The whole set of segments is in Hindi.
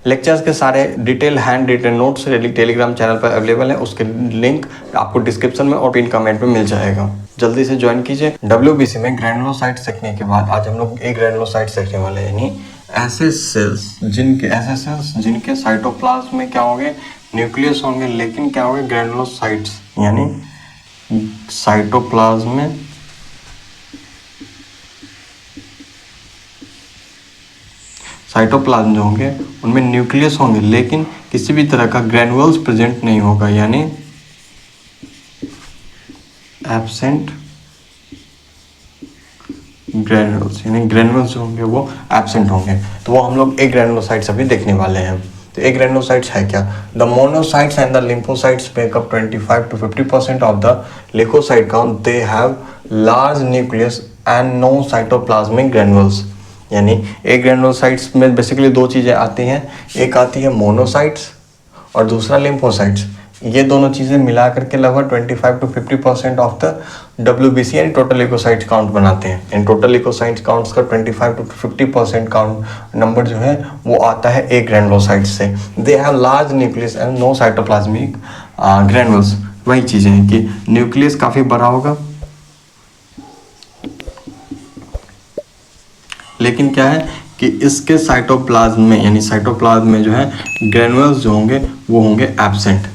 लेक्चर्स के सारे detail handwritten notes Telegram channel पर अवेलेबल है, उसके लिंक आपको डिस्क्रिप्शन में और पिन कमेंट में मिल जाएगा, जल्दी से ज्वाइन कीजिए। WBC में ग्रैनुलोसाइट सीखने के बाद आज हम लोग एक ग्रैनुलोसाइट सीखने वाले हैं, यानी ऐसे सेल्स जिनके साइटोप्लाज्म में क्या होंगे, न्यूक्लियस होंगे, लेकिन क्या होंगे ग्रैनुलोसाइट्स, यानी साइटोप्लाज्म में साइटोप्लाज्म जो होंगे उनमें न्यूक्लियस होंगे, लेकिन किसी भी तरह का ग्रैनुअल्स प्रेजेंट नहीं होगा, यानी एब्सेंट ग्रैनुअल्स, यानी ग्रैनुअल्स होंगे वो एब्सेंट होंगे। तो वो हम लोग एक ग्रैनुलोसाइट्स अभी देखने वाले हैं। तो एक ग्रैनुलोसाइट्स है क्या? The monocytes and the lymphocytes make up 25 to 50% of the leukocyte count. They have large nucleus and no cytoplasmic granules. यानी एक ग्रैनुलोसाइट्स में बेसिकली दो चीज़ें आती हैं, एक आती है मोनोसाइट्स और दूसरा लिम्फोसाइट्स। ये दोनों चीज़ें मिला करके लगभग 25 to 50% ऑफ द WBC यानी टोटल ल्यूकोसाइट्स काउंट बनाते हैं। इन टोटल ल्यूकोसाइट्स काउंट्स का 25 to 50% काउंट नंबर जो है वो आता है एक ग्रैनुलोसाइट्स से। They have large nucleus and no cytoplasmic granules. वही चीज़ें हैं कि न्यूक्लियस काफ़ी बड़ा होगा, लेकिन क्या है कि इसके साइटोप्लाज्म में, यानी साइटोप्लाज्म में जो है ग्रैनुअल्स जो होंगे वो होंगे एब्सेंट।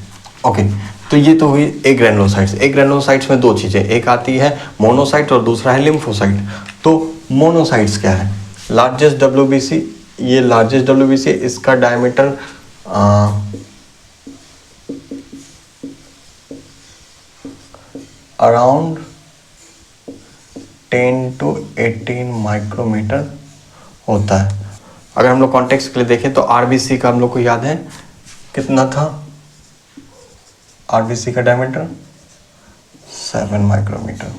ओके, तो ये तो हुई एक ग्रैनुलोसाइट्स। एक ग्रैनुलोसाइट्स में दो चीज़ें, एक आती है मोनोसाइट और दूसरा है लिम्फोसाइट। तो मोनोसाइट्स क्या है? लार्जेस्ट WBC, ये लार्जेस्ट WBC, इसका डायमीटर अराउंड 10 to 18 माइक्रोमीटर होता है। अगर हम लोग कॉन्टेक्स्ट के लिए देखें तो RBC का हम लोग को याद है कितना था? RBC का डायमीटर 7 माइक्रोमीटर,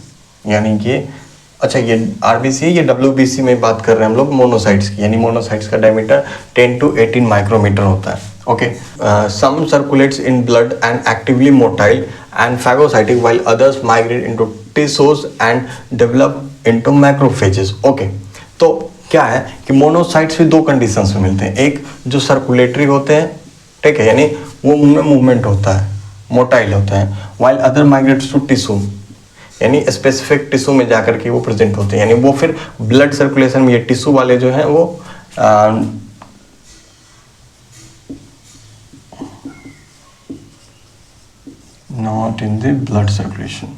यानी ये अच्छा ये RBC, ये WBC में बात कर रहे हैं हम लोग मोनोसाइट्स की, यानी मोनोसाइट्स का डायमीटर 10 to 18 माइक्रोमीटर होता है। Okay, some circulates in blood and actively motile and phagocytic while others migrate into tissues and develop into macrophages. Okay, तो क्या है कि मोनोसाइट्स भी दो कंडीशंस में मिलते हैं। एक जो सर्कुलेटरी होते हैं, ठीक है, यानी वो उनमें मूवमेंट होता है, मोटाइल होते हैं, while other migrates to tissue, यानी स्पेसिफिक टिश्यू में जाकर के वो प्रेजेंट होते हैं, यानी वो फिर ब्लड सर्कुलेशन में ये टिश्यू वाले जो हैं वो not in the blood circulation.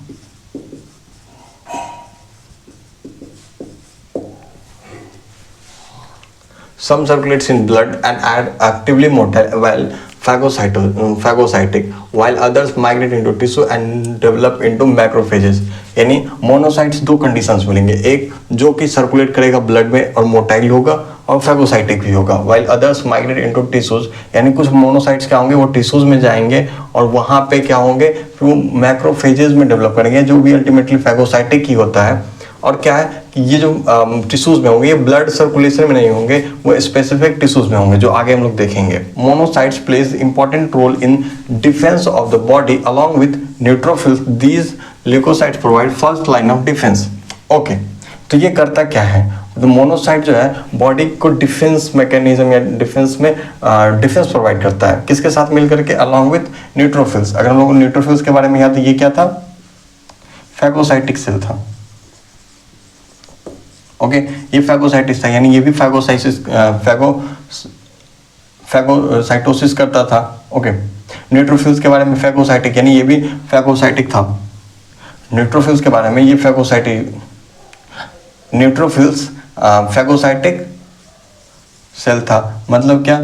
Some circulates in blood and are actively motile while phagocytic, while others migrate into tissue and develop into macrophages। यानी मोनोसाइट्स दो कंडीशंस मिलेंगे, एक जो कि सर्कुलेट करेगा ब्लड में और मोटाइल होगा और फैगोसाइटिक भी होगा, while others migrate into tissues, यानी कुछ मोनोसाइट्स क्या होंगे वो टिश्यूज में जाएंगे और वहाँ पे क्या होंगे फिर वो मैक्रोफेजेस में डेवलप करेंगे, जो भी अल्टीमेटली फैगोसाइटिक ही होता है। और क्या है कि ये जो टिश्यूज में होंगे ये ब्लड सर्कुलेशन में नहीं होंगे, वो स्पेसिफिक टिश्यूज में होंगे, जो आगे हम लोग देखेंगे। Monocytes plays important role in defence of the body along with neutrophils. These leukocytes provide first line of defence. Okay, तो ये करता क्या है? तो मोनोसाइट जो है बॉडी को डिफेंस मैकेनिज्म या डिफेंस में डिफेंस प्रोवाइड करता है, किसके साथ मिलकर के? Along with neutrophils. अगर हम लोग न्यूट्रोफिल्स के बारे में याद, ये क्या था? फैगोसाइटिक सेल था। ओके, ये फैगोसाइटिस था, यानी ये भी फैगोसाइटोसिस करता था। ओके, न्यूट्रोफिल्स के बारे में फैगोसाइटिक, यानी ये भी फैगोसाइटिक था। न्यूट्रोफिल्स के बारे में ये न्यूट्रोफिल्स फैगोसाइटिक सेल था, मतलब क्या?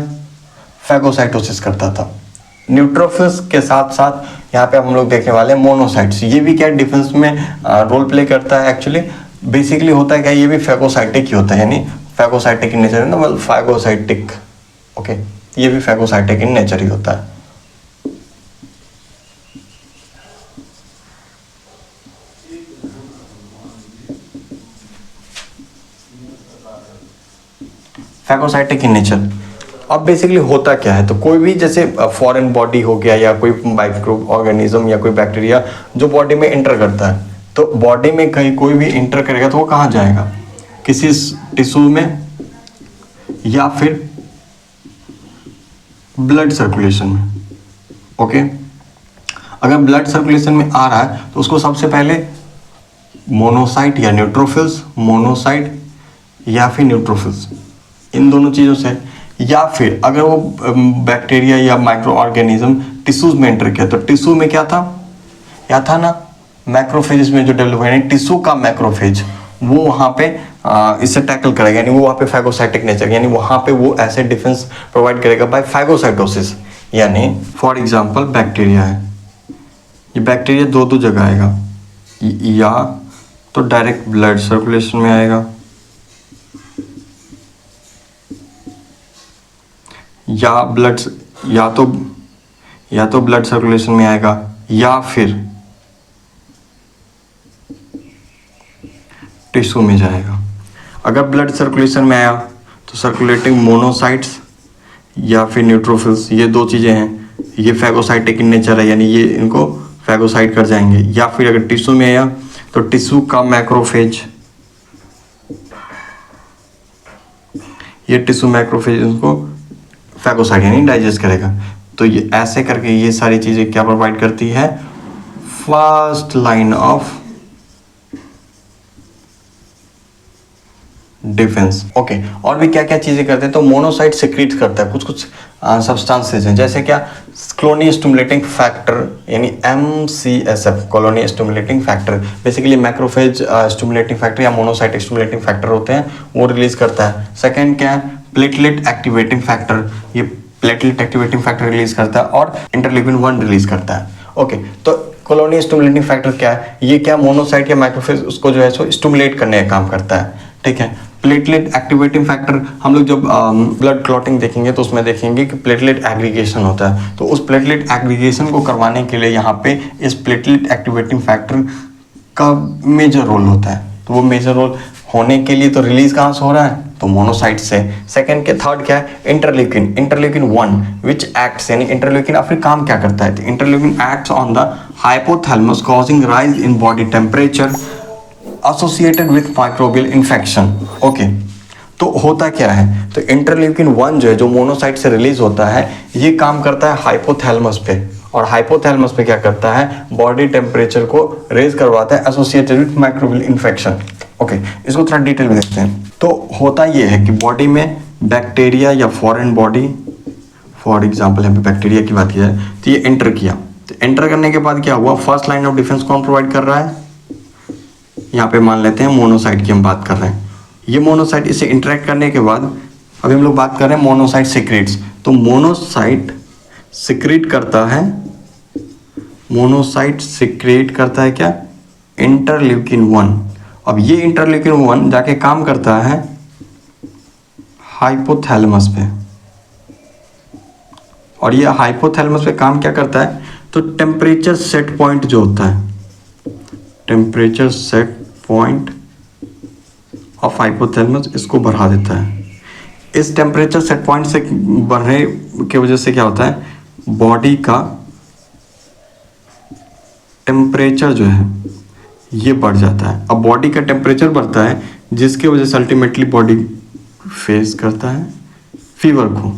फैगोसाइटोसिस करता था। न्यूट्रोफिल्स के साथ साथ यहाँ पे हम लोग देखने वाले हैं मोनोसाइट्स। ये भी क्या डिफेंस में रोल प्ले करता है? एक्चुअली बेसिकली होता है क्या, ये भी फैगोसाइटिक ही होता है, यानी फैगोसाइटिक इन नेचर है ना, मतलब फैगोसाइटिक। ओके, ये भी फैगोसाइटिक इन नेचर ही होता है। Phagocytic in nature. अब बेसिकली होता क्या है, तो कोई भी जैसे फॉरेन बॉडी हो गया या कोई माइक्रो ऑर्गेनिज्म या कोई बैक्टीरिया जो बॉडी में एंटर करता है, तो बॉडी में कहीं कोई भी इंटर करेगा तो वो कहाँ जाएगा? किसी टिश्यू में या फिर ब्लड सर्कुलेशन में। ओके, अगर ब्लड सर्कुलेशन में आ रहा है तो उसको सबसे पहले मोनोसाइट या न्यूट्रोफिल्स, मोनोसाइट या फिर न्यूट्रोफिल्स, इन दोनों चीज़ों से, या फिर अगर वो बैक्टीरिया या माइक्रो ऑर्गेनिज्म टिश्यूज में एंटर किया तो टिश्यू में क्या था, या था ना मैक्रोफेज में जो डेवलप हुआ, यानी टिश्यू का मैक्रोफेज वो वहाँ पे इससे टैकल करेगा, यानी वो वहाँ पे फैगोसाइटिक नेचर, यानी वहाँ पे वो ऐसे डिफेंस प्रोवाइड करेगा बाय फैगोसाइटोसिस। यानी फॉर एग्जांपल बैक्टीरिया है, ये बैक्टीरिया दो जगह आएगा, या तो डायरेक्ट ब्लड सर्कुलेशन में आएगा, या तो ब्लड सर्कुलेशन में आएगा, या फिर टिश्यू में जाएगा। अगर ब्लड सर्कुलेशन में आया तो सर्कुलेटिंग मोनोसाइट्स या फिर न्यूट्रोफिल्स, ये दो चीज़ें हैं, ये फैगोसाइटिक इन नेचर है, यानी ये इनको फैगोसाइट कर जाएंगे। या फिर अगर टिश्यू में आया तो टिश्यू का मैक्रोफेज, ये टिश्यू मैक्रोफेज इनको फैगोसाइट यानी डाइजेस्ट करेगा। तो ये ऐसे करके ये सारी चीज़ें क्या प्रोवाइड करती है, first line of defence. Okay, और भी क्या क्या चीजें करते हैं, तो मोनोसाइट सिक्रीट करता है कुछ सब्सटेंसेस हैं, जैसे क्या, कॉलोनी स्टिमुलेटिंग फैक्टर यानी MCSF, colony stimulating factor, basically macrophage stimulating factor या मोनोसाइट स्टिमुलेटिंग फैक्टर होते हैं, वो रिलीज करता है। सेकेंड क्या है, प्लेटलेट एक्टिवेटिंग फैक्टर, ये प्लेटलेट एक्टिवेटिंग फैक्टर रिलीज करता है, और इंटरल्यूकिन 1 रिलीज करता है। ओके, तो कॉलोनी स्टिमुलेटिंग फैक्टर क्या है, ये क्या मोनोसाइट या मैक्रोफेज उसको जो है सो स्टिमुलेट करने का काम करता है। ठीक है, प्लेटलेट एक्टिवेटिंग फैक्टर, हम लोग जब ब्लड क्लॉटिंग देखेंगे तो उसमें देखेंगे कि प्लेटलेट एग्रीगेशन होता है, तो उस प्लेटलेट एग्रीगेशन को करवाने के लिए यहाँ पे इस प्लेटलेट एक्टिवेटिंग फैक्टर का मेजर रोल होता है। तो वो मेजर रोल होने के लिए तो रिलीज कहाँ से हो रहा है, तो मोनोसाइट से। सेकंड के थर्ड क्या है, इंटरल्यूकिन, इंटरल्यूकिन 1 विच एक्ट्स, यानी इंटरल्यूकिन फिर काम क्या करता है, तो interleukin acts on the hypothalamus causing rise in body temperature associated with microbial infection. Okay, तो होता क्या है, तो इंटरल्यूकिन 1 जो है, जो मोनोसाइट से रिलीज होता है, ये काम करता है हाइपोथैलेमस पे, और हाइपोथैलेमस पे क्या करता है, बॉडी टेम्परेचर को रेज करवाता है associated with microbial infection. Okay, इसको थोड़ा डिटेल में देखते हैं। तो होता ये है कि बॉडी में बैक्टीरिया या फॉरेन बॉडी, फॉर एग्जाम्पल यहाँ पे बैक्टीरिया की बात की जाए, तो ये एंटर किया, तो एंटर करने के बाद क्या हुआ, फर्स्ट लाइन ऑफ डिफेंस कौन प्रोवाइड कर रहा है, यहाँ पे मान लेते हैं मोनोसाइट की हम बात कर रहे हैं। ये मोनोसाइट इससे इंटरेक्ट करने के बाद, अभी हम लोग बात कर रहे हैं मोनोसाइट सिक्रीट्स, तो मोनोसाइट सिक्रीट करता है, मोनोसाइट सिक्रीट करता है क्या, इंटरल्यूकिन 1। अब ये इंटरल्यूकिन 1 जाके काम करता है हाइपोथैलेमस पे, और ये हाइपोथैलेमस पे काम क्या करता है, तो टेम्परेचर सेट पॉइंट जो होता है, temperature set point of hypothalamus, इसको बढ़ा देता है। इस टेम्परेचर सेट पॉइंट से बढ़ने की वजह से क्या होता है, बॉडी का टेम्परेचर जो है ये बढ़ जाता है। अब बॉडी का टेम्परेचर बढ़ता है, जिसकी वजह से अल्टीमेटली बॉडी फेस करता है फीवर को,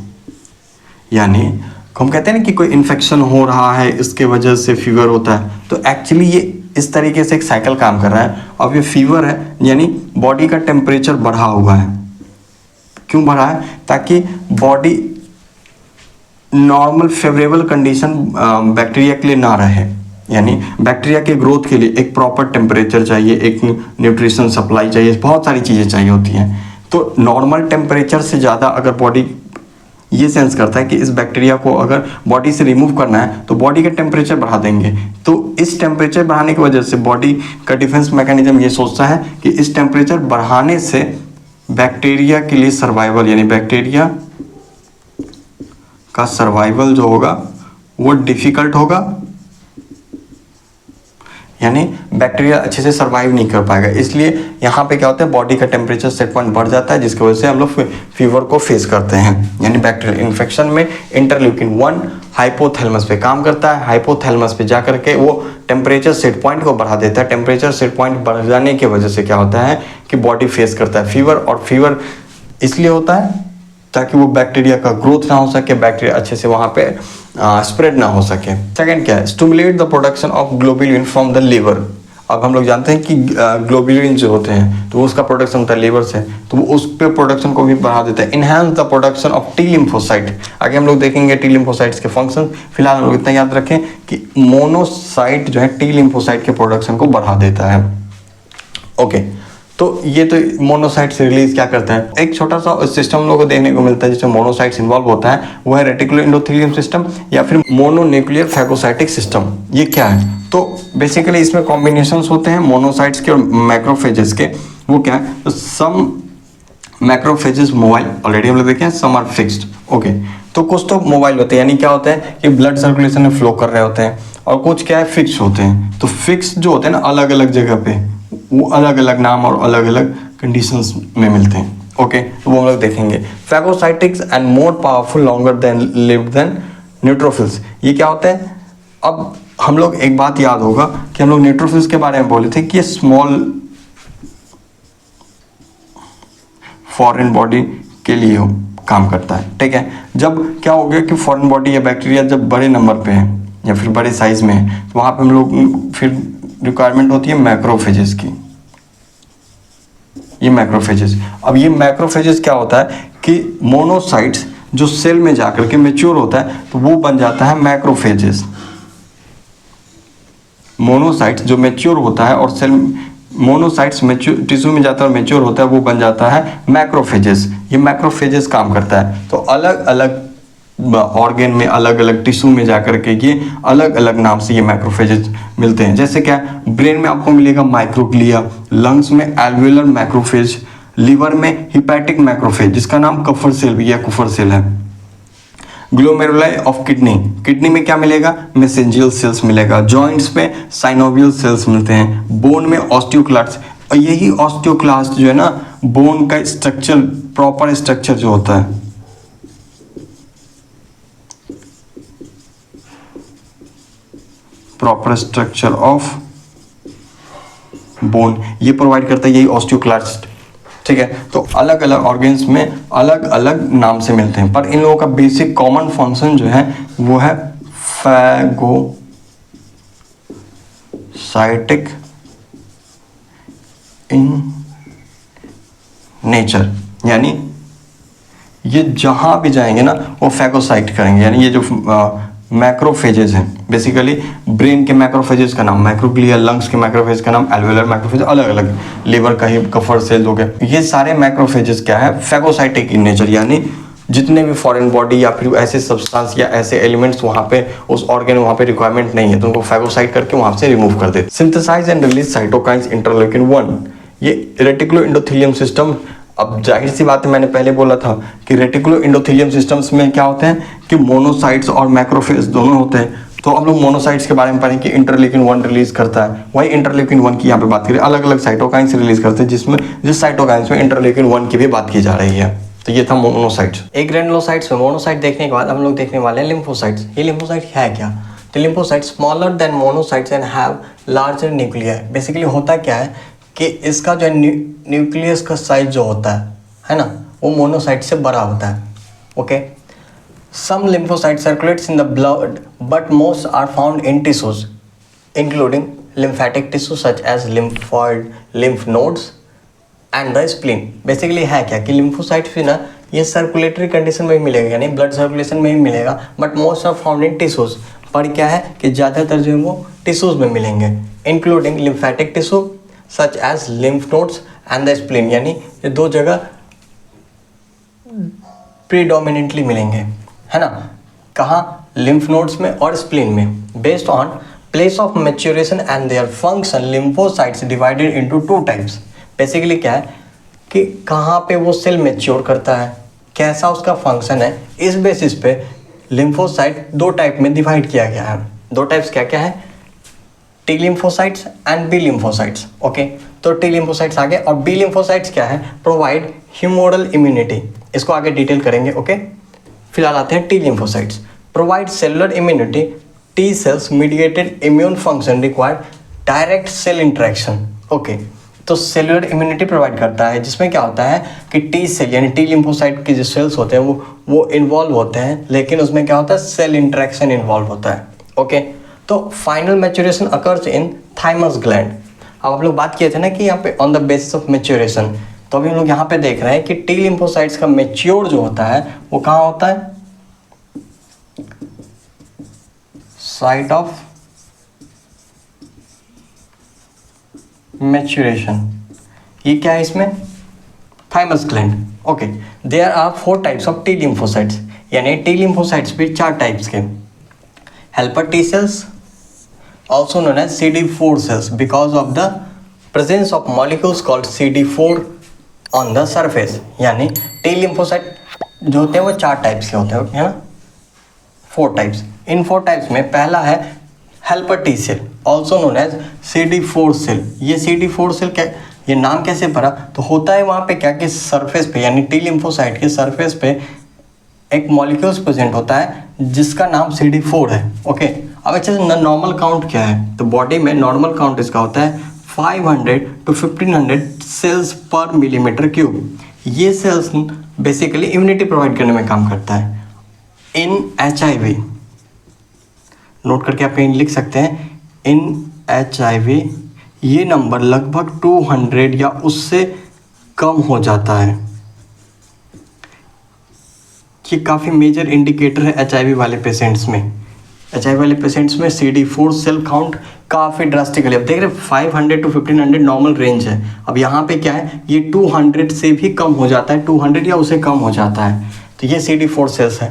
यानी हम कहते हैं ना कि कोई इन्फेक्शन हो रहा है, इसके वजह से फीवर होता है, तो एक्चुअली ये इस तरीके से एक साइकिल काम कर रहा है। अब ये फीवर है, यानी बॉडी का टेम्परेचर बढ़ा हुआ है। क्यों बढ़ा है, ताकि body normal favourable condition bacteria के लिए ना रहे, यानी बैक्टीरिया के ग्रोथ के लिए एक प्रॉपर टेम्परेचर चाहिए, एक न्यूट्रिशन सप्लाई चाहिए, बहुत सारी चीज़ें चाहिए होती हैं। तो नॉर्मल टेम्परेचर से ज़्यादा अगर बॉडी ये सेंस करता है कि इस बैक्टीरिया को अगर बॉडी से रिमूव करना है, तो बॉडी का टेम्परेचर बढ़ा देंगे। तो इस टेम्परेचर बढ़ाने की वजह से बॉडी का डिफेंस मैकेनिज्म ये सोचता है कि इस टेम्परेचर बढ़ाने से बैक्टीरिया के लिए सर्वाइवल, यानी बैक्टीरिया का सर्वाइवल जो होगा वो डिफिकल्ट होगा, यानी बैक्टीरिया अच्छे से सर्वाइव नहीं कर पाएगा। इसलिए यहाँ पे क्या होता है, बॉडी का टेम्परेचर सेट पॉइंट बढ़ जाता है, जिसकी वजह से हम लोग फीवर को फेस करते हैं। यानी बैक्टीरियल इन्फेक्शन में इंटरल्यूकिन 1 हाइपोथैलेमस पे काम करता है, हाइपोथैलेमस पे जा करके वो टेम्परेचर सेट पॉइंट को बढ़ा देता है। टेम्परेचर सेट पॉइंट बढ़ जाने की वजह से क्या होता है कि बॉडी फेस करता है फीवर, और फीवर इसलिए होता है ताकि वो बैक्टीरिया का ग्रोथ ना हो सके, बैक्टीरिया अच्छे से वहाँ पे स्प्रेड ना हो सके। सेकंड क्या है, stimulate the production of globulin from the liver. अब हम लोग जानते हैं कि ग्लोबुलिन जो होते हैं तो उसका प्रोडक्शन होता है लिवर से, तो वो उस पे प्रोडक्शन को भी बढ़ा देता है। Enhance the production of T lymphocyte. आगे हम लोग देखेंगे टी लिम्फोसाइट्स के फंक्शन। फिलहाल हम लोग इतना याद रखें कि मोनोसाइट जो है टी लिम्फोसाइट के प्रोडक्शन को बढ़ा देता है। ओके, तो ये तो मोनोसाइट से रिलीज क्या करता है। एक छोटा सा सिस्टम हम लोग को देखने को मिलता है जिसमें मोनोसाइट्स इन्वॉल्व होता है, वो है रेटिकुलर एंडोथेलियम सिस्टम या फिर मोनोन्यूक्लियर फैगोसाइटिक सिस्टम। ये क्या है, तो बेसिकली इसमें कॉम्बिनेशंस होते हैं मोनोसाइट्स के और मैक्रोफेजेस के। वो क्या है, तो सम मैक्रोफेजेस मोबाइल, ऑलरेडी हम लोग देखे हैं, सम आर फिक्स्ड। ओके, तो कुछ तो मोबाइल होते हैं, यानी क्या होता है कि ब्लड सर्कुलेशन में फ्लो कर रहे होते हैं, और कुछ क्या है फिक्स होते हैं। तो फिक्स जो होते हैं ना अलग अलग जगह पे, वो अलग अलग नाम और अलग अलग कंडीशंस में मिलते हैं। ओके, तो वो हम लोग देखेंगे। Phagocytics and more powerful longer than lived than neutrophils. ये क्या होते हैं, अब हम लोग एक बात याद होगा कि हम लोग न्यूट्रोफिल्स के बारे में बोले थे कि ये स्मॉल फॉरेन बॉडी के लिए काम करता है। ठीक है, जब क्या हो गया कि फॉरेन बॉडी या बैक्टीरिया जब बड़े नंबर पे है या फिर बड़े साइज में है, तो वहाँ पे हम लोग फिर रिक्वायरमेंट होती है मैक्रोफेजेस की। ये मैक्रोफेजेस, अब ये मैक्रोफेजेस क्या होता है कि मोनोसाइट्स जो सेल में जाकर के मैच्योर होता है तो वो बन जाता है मैक्रोफेजेस। मोनोसाइट्स जो मैच्योर होता है और सेल मोनोसाइट्स मैच्योर टिश्यू में जाता है और मैच्योर होता है, वो बन जाता है मैक्रोफेजेस। ये मैक्रोफेजेस काम करता है, तो अलग अलग ऑर्गेन में अलग अलग टिश्यू में जाकर के ये अलग अलग नाम से ये मैक्रोफेजेस मिलते हैं। जैसे क्या, ब्रेन में आपको मिलेगा माइक्रोग्लिया, लंग्स में एल्वेलर मैक्रोफेज, लिवर में हिपैटिक मैक्रोफेज जिसका नाम कफर सेल भी या कुफर सेल है। ग्लोमेरुलाई ऑफ किडनी, किडनी में क्या मिलेगा, मेसेंजियल सेल्स मिलेगा। जॉइंट्स में साइनोवियल सेल्स मिलते हैं। बोन में ऑस्टियोक्लास्ट, और यही ऑस्टियोक्लास्ट जो है ना बोन का स्ट्रक्चर, प्रॉपर स्ट्रक्चर जो होता है, प्रॉपर स्ट्रक्चर ऑफ बोन ये प्रोवाइड करता है, यही ऑस्टियोक्लास्ट। ठीक है, तो अलग अलग ऑर्गेन्स में अलग अलग नाम से मिलते हैं, पर इन लोगों का बेसिक कॉमन फंक्शन जो है वो है फैगोसाइटिक इन नेचर। यानी ये जहां भी जाएंगे ना वो फैगोसाइट करेंगे, यानी ये जो मैक्रोफेजेस हैं, बेसिकली ब्रेन के मैक्रोफेजेस का नाम माइक्रोग्लिया, लंग्स के मैक्रोफेज का नाम एल्वेलर मैक्रोफेज, अलग अलग, लिवर का ही कफर सेल हो गया। ये सारे मैक्रोफेजेस क्या है, फैगोसाइटिक इन नेचर, यानी जितने भी फॉरेन बॉडी या फिर ऐसे सब्सटेंस या ऐसे एलिमेंट्स वहाँ पे उस ऑर्गेन वहाँ पे रिक्वायरमेंट नहीं है तो उनको फैगोसाइट करके वहाँ से रिमूव कर देते। सिंथेसाइज एंड रिलीज साइटोकाइंस इंटरलॉकिन 1, ये रेटिकुलो एंडोथेलियम सिस्टम। अब जाहिर सी बात है, मैंने पहले बोला था कि रेटिकुलो एंडोथेलियम सिस्टम्स में क्या होते हैं कि मोनोसाइट्स और मैक्रोफेज दोनों होते हैं। तो हम लोग मोनोसाइट्स के बारे में पढ़ें कि इंटरल्यूकिन 1 रिलीज करता है, वही इंटरल्यूकिन 1 की यहाँ पे बात करें, अलग अलग साइटोकाइंस रिलीज करते हैं जिसमें जिस साइटोकाइंस में इंटरल्यूकिन 1 की भी बात की जा रही है। तो ये था मोनोसाइट्स। एक ग्रैनुलोसाइट्स में मोनोसाइट देखने के बाद हम लोग देखने वाले हैं लिम्फोसाइट्स। ये लिम्फोसाइट है क्या, तो lymphocyte smaller than monocytes and have larger nuclear. Basically होता क्या है कि इसका जो न्यूक्लियस का साइज जो होता है ना, वो मोनोसाइट से बड़ा होता है। Okay, some lymphocytes circulates in the blood but most are found in tissues including lymphatic tissue such as lymphoid, lymph nodes and the spleen। Basically है क्या कि lymphocytes भी ना ये सर्कुलेटरी कंडीशन में ही मिलेगा, यानी ब्लड सर्कुलेशन में ही मिलेगा, but most are found in tissues. पर क्या है कि ज़्यादातर जो है वो टिश्यूज में मिलेंगे, including lymphatic tissue such as lymph nodes and the spleen, यानी ये दो जगह प्रीडोमिनेंटली मिलेंगे, है ना, कहाँ, लिम्फ नोड्स में और स्प्लीन में। Based on place of maturation and their function lymphocytes divided into 2 types. Basically क्या है कि कहाँ पे वो सेल मैच्योर करता है, कैसा उसका फंक्शन है, इस बेसिस पे लिम्फोसाइट 2 टाइप में डिवाइड किया गया है। 2 टाइप्स क्या क्या है, T lymphocytes and B lymphocytes. Okay, तो टी लिम्फोसाइट्स आगे और बी लिम्फोसाइट्स क्या है, प्रोवाइड ह्यूमोरल इम्यूनिटी। इसको आगे डिटेल करेंगे। ओके, फिलहाल आते हैं T lymphocytes. Provide cellular immunity, T cells mediated immune function required direct cell interaction. Okay, तो सेलुलर इम्यूनिटी प्रोवाइड करता है, जिसमें क्या होता है कि टी सेल यानी टी लिम्फोसाइट के जो सेल्स होते हैं वो इन्वॉल्व होते हैं, लेकिन उसमें क्या होता है, सेल इंटरेक्शन इन्वॉल्व होता है। ओके, तो final maturation occurs in thymus gland. अब आप लोग बात किए थे ना कि यहाँ पे on the basis of maturation, तो अभी हम लोग यहाँ पे देख रहे हैं कि टी लिम्फोसाइट्स का मैच्योर जो होता है वो कहाँ होता है, साइट ऑफ मैच्योरेशन। ये क्या है इसमें, thymus gland. Okay, there are 4 types of T lymphocytes, यानी टी लिम्फोसाइट्स भी 4 टाइप्स के। Helper T cells also known as CD4 cells because of the presence of molecules called CD4 on the surface। यानी टी लिम्फोसाइट जो होते हैं वो 4 टाइप्स के होते हैं, है ना, 4 टाइप्स। इन 4 टाइप्स में पहला है helper T cell also known as CD4 cell. ये CD4 सेल क्या, ये नाम कैसे पड़ा, तो होता है वहाँ पे क्या कि सरफेस पे यानी टी लिम्फोसाइट के सरफेस पे एक मॉलिक्यूल्स प्रेजेंट होता है जिसका नाम CD4 है। ओके, अब अच्छे से नॉर्मल काउंट क्या है, तो बॉडी में नॉर्मल काउंट इसका होता है 500 to 1500 सेल्स पर मिलीमीटर क्यूब। ये सेल्स बेसिकली इम्यूनिटी प्रोवाइड करने में काम करता है। इन HIV, नोट करके आप कहीं लिख सकते हैं, इन HIV ये नंबर लगभग 200 या उससे कम हो जाता है। ये काफ़ी मेजर इंडिकेटर है HIV वाले पेशेंट्स में। HIV वाले पेशेंट्स में CD4 सेल काउंट काफ़ी ड्रास्टिकली, अब देख रहे 500 to 1500 नॉर्मल रेंज है। अब यहाँ पे क्या है, ये 200 से भी कम हो जाता है, 200 या उससे कम हो जाता है, तो ये CD4 सेल्स है,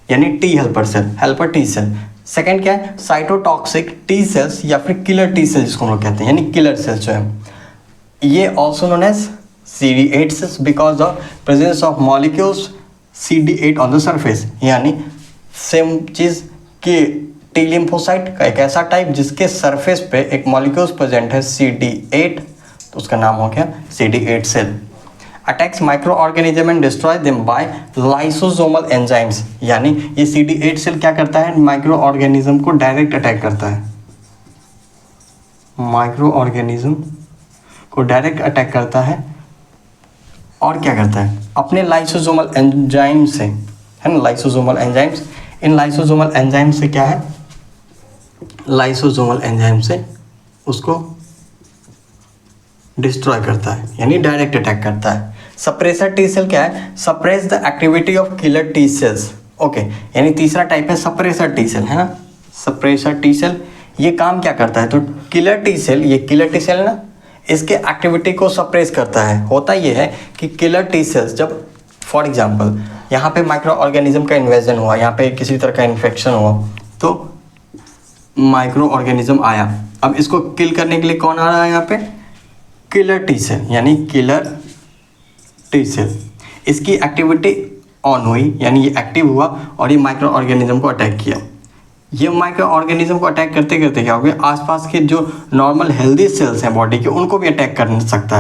यानी T helper cell, helper T cell. Second क्या है, साइटोटॉक्सिक टी सेल्स या फिर किलर टी सेल्स जिसको हम लोग कहते हैं, यानी किलर सेल्स जो है, ये also known as CD8 cells because of presence of molecules CD8 on the surface. यानी सेम चीज़ कि टी लिम्फोसाइट का एक ऐसा टाइप जिसके सरफेस पे एक मॉलिक्यूल्स प्रेजेंट है CD8, तो उसका नाम हो गया CD8 cell. Attacks microorganism and destroy them by lysosomal enzymes. यानी ये CD8 सेल क्या करता है, माइक्रो ऑर्गेनिज्म को डायरेक्ट अटैक करता है, माइक्रो ऑर्गेनिज्म को डायरेक्ट अटैक करता है, और क्या करता है, अपने लाइसोसोमल एंजाइम से, है ना, लाइसोसोमल एंजाइम्स। इन लाइसोसोमल एंजाइम से क्या है, लाइसोसोमल एंजाइम से उसको डिस्ट्रॉय करता है, यानी डायरेक्ट अटैक करता है। सप्रेसर टी सेल क्या है, suppress the activity of killer T cells. Okay, यानी तीसरा टाइप है सप्रेसर टी सेल, है ना, सप्रेसर टी सेल। ये काम क्या करता है, तो किलर टी सेल, ये किलर टी सेल ना, इसके एक्टिविटी को सप्रेस करता है। होता ये है कि किलर टी सेल्स जब फॉर एग्जांपल यहाँ पे माइक्रो ऑर्गेनिज्म का इन्वेजन हुआ, यहाँ पे किसी तरह का इन्फेक्शन हुआ, तो माइक्रो ऑर्गेनिज्म आया, अब इसको किल करने के लिए कौन आ रहा है यहाँ पे, किलर टी सेल, यानी किलर टी सेल। इसकी एक्टिविटी ऑन हुई, यानी ये एक्टिव हुआ और ये माइक्रो ऑर्गेनिज्म को अटैक किया। ये माइक्रो ऑर्गेनिज्म को अटैक करते करते क्या हो गया, आसपास के जो नॉर्मल हेल्दी सेल्स हैं बॉडी के, उनको भी अटैक कर सकता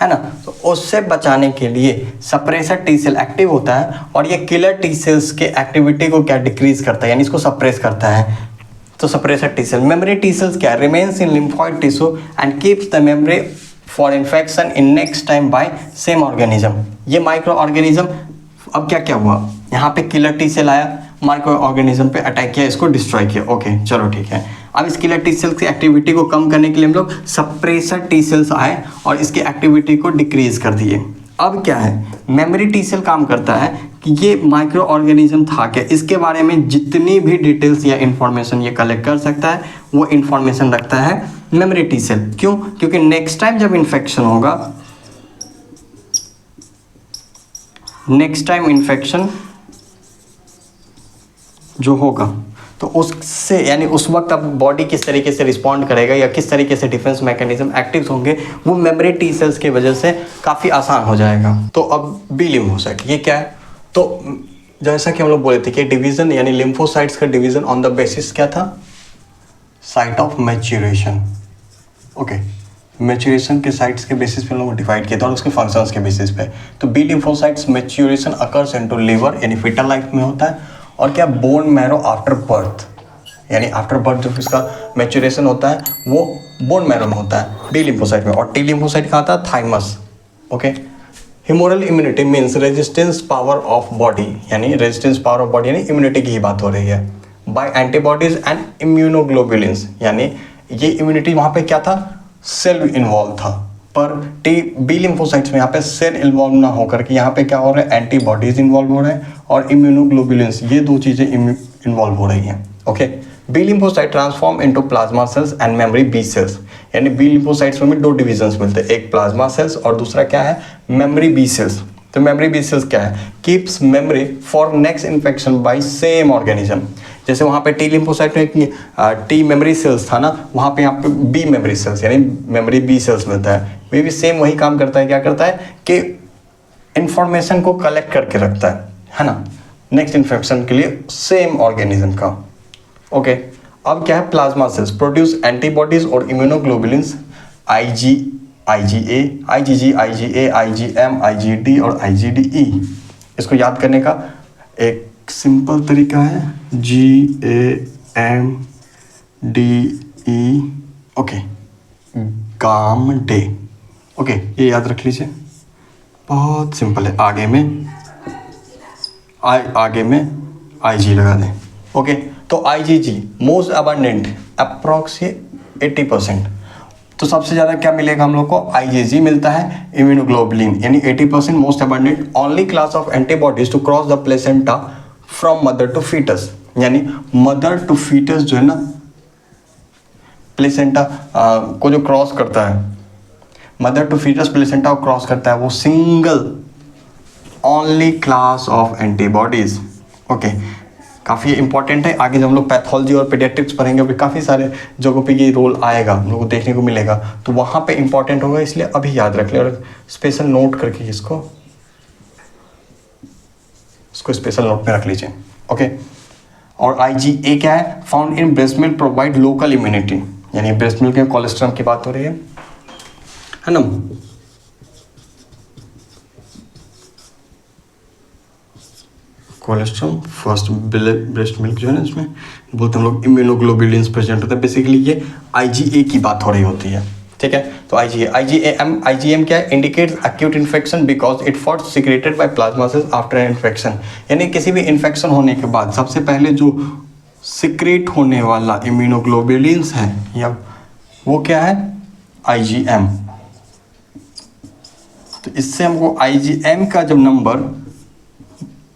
है ना। तो उससे बचाने के लिए सप्रेसर टी सेल एक्टिव होता है और ये किलर टी सेल्स के एक्टिविटी को क्या डिक्रीज करता है, यानी इसको सप्रेस करता है। तो suppressor T cell. Memory T cells क्या, remains in lymphoid tissue and keeps the memory for infection in next time by same organism. ये माइक्रो ऑर्गेनिज्म, अब क्या क्या हुआ, यहाँ पे किलर टी सेल आया, माइक्रो ऑर्गेनिज्म पे अटैक किया, इसको डिस्ट्रॉय किया। ओके चलो ठीक है। अब इस किलर टी सेल्स की एक्टिविटी को कम करने के लिए हम लोग सप्रेसर टी सेल्स आए और इसकी एक्टिविटी को डिक्रीज कर दिए। अब क्या है, मेमोरी टी सेल काम करता है कि ये माइक्रो ऑर्गेनिज्म था क्या, इसके बारे में जितनी भी डिटेल्स या इंफॉर्मेशन ये कलेक्ट कर सकता है वो इंफॉर्मेशन रखता है मेमोरी टी सेल। क्यों, क्योंकि नेक्स्ट टाइम जब इन्फेक्शन होगा, नेक्स्ट टाइम इन्फेक्शन जो होगा तो उससे, यानी उस वक्त अब बॉडी किस तरीके से रिस्पॉन्ड करेगा या किस तरीके से डिफेंस मैकेनिज्म एक्टिव होंगे, वो मेमोरी टी सेल्स की वजह से काफ़ी आसान हो जाएगा। तो अब बी लिम्फोसाइट ये क्या है, तो जैसा कि हम लोग बोले थे कि डिवीज़न यानी लिम्फोसाइट्स का डिवीज़न ऑन द बेसिस क्या था, site of maturation. Okay, maturation के साइट्स के बेसिस पे हम लोग डिवाइड किया था और उसके फंक्शंस के बेसिस पे। तो B lymphocytes maturation occurs into liver यानी फीटल लाइफ में होता है, और क्या बोन मैरो आफ्टर बर्थ, यानी आफ्टर बर्थ जो इसका मैच्योरेशन होता है वो बोन मैरो में होता है, डी लिम्फोसाइट में। और टी लिम्फोसाइट कहाँ था? Thymus. Okay. Humoral immunity means resistance power of body, यानी रेजिस्टेंस पावर ऑफ बॉडी यानी इम्यूनिटी की ही बात हो रही है। बाय एंटीबॉडीज एंड इम्यूनोग्लोबुलिन्स, यानी ये इम्यूनिटी वहाँ पे क्या था? सेल इन्वॉल्व था। पर टी बी लिम्फोसाइट्स में यहाँ पे सेल इन्वॉल्व ना होकर के यहाँ पे क्या हो रहा है? एंटीबॉडीज इन्वॉल्व हो रहे हैं और इम्यूनोग्लोबुलिन्स, ये दो चीज़ें इन्वॉल्व हो रही हैं। Okay. B lymphocyte transform into plasma cells and memory B cells, यानी बी लिम्फोसाइट्स में भी दो डिविजन्स मिलते हैं, एक प्लाज्मा सेल्स और दूसरा क्या है? Memory B cells. तो मेमोरी बी सेल्स क्या है? Keeps memory for next infection by same organism. जैसे वहाँ पे टी लिम्फोसाइट में टी मेमोरी सेल्स था ना, वहाँ पे यहाँ पे बी मेमोरी सेल्स यानी मेमोरी बी सेल्स मिलता है। वे भी सेम वही काम करता है। क्या करता है कि इंफॉर्मेशन को कलेक्ट करके रखता है ना, नेक्स्ट इन्फेक्शन के लिए सेम ऑर्गेनिज्म का। ओके। अब क्या है? प्लाज्मा सेल्स प्रोड्यूस एंटीबॉडीज और immunoglobulins IG, IgA, IgG, IgA, IgM, IgD और आईजीडीई। इसको याद करने का एक सिंपल तरीका है, GAM DE। ओके, गाम डे। ओके, ये याद रख लीजिए, बहुत सिंपल है। आगे में IG लगा दें। ओके। तो IgG मोस्ट अबंडेंट अप्रॉक्सीमेट 80%। तो सबसे ज़्यादा क्या मिलेगा हम लोग को? IgG मिलता है, इम्यूनोग्लोबुलिन यानी 80% most abundant only class of antibodies to cross the placenta from mother to foetus, यानी मदर टू फीटस जो है ना, प्लेसेंटा को जो क्रॉस करता है, मदर टू फीटस प्लेसेंटा को क्रॉस करता है, वो single only class of antibodies. Okay, काफ़ी इंपॉर्टेंट है। आगे जब हम लोग पैथोलॉजी और पीडियाट्रिक्स पढ़ेंगे अभी काफ़ी सारे जगहों पे ये रोल आएगा, हम लोग को देखने को मिलेगा, तो वहाँ पे इंपॉर्टेंट होगा, इसलिए अभी याद रख लें और स्पेशल नोट करके इसको स्पेशल नोट में रख लीजिए। ओके। और IgA क्या है? Found in breast milk provide local immunity, यानी ब्रेस्ट मिल्क में कोलेस्ट्रॉल की बात हो रही है ना। कोलेस्ट्रॉल फर्स्ट ब्रेस्ट मिल्क जो है ना, इसमें बोलते हैं हम लोग इम्यूनोग्लोबुलिन्स प्रेजेंट होता है। बेसिकली ये IgA की बात हो रही होती है, ठीक है। तो IgM क्या है? Indicates acute infection because it for secreted by plasma cells after infection, यानी किसी भी इन्फेक्शन होने के बाद सबसे पहले जो सिक्रेट होने वाला इम्यूनोग्लोबुलिन्स है या वो क्या है? IgM। तो इससे हमको IgM का जब नंबर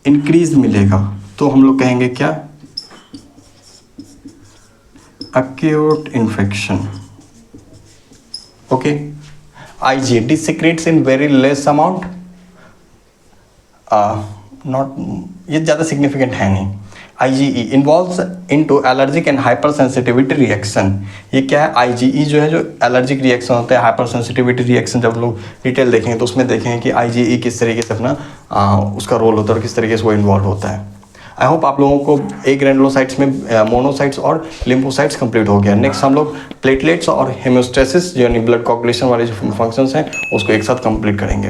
इंक्रीज मिलेगा तो हम लोग कहेंगे क्या? Acute infection. Okay. IgD secretes in very less amount, not, ये ज़्यादा सिग्निफिकेंट है नहीं। IgE involves into allergic and hypersensitivity reaction, ये क्या है? IgE जो है, जो एलर्जिक रिएक्शन होता है, हाइपर सेंसिटिविटी रिएक्शन, जब लोग डिटेल देखेंगे तो उसमें देखेंगे कि IgE किस तरीके से अपना उसका रोल होता है और किस तरीके से वो इन्वॉल्व होता है। आई होप आप लोगों को ए ग्रैनुलोसाइट्स में मोनोसाइट्स और लिम्फोसाइट्स कंप्लीट हो गया। नेक्स्ट हम लोग प्लेटलेट्स और हेमोस्टेसिस यानी ब्लड कोगुलेशन वाले जो फंक्शंस हैं उसको एक साथ कंप्लीट करेंगे।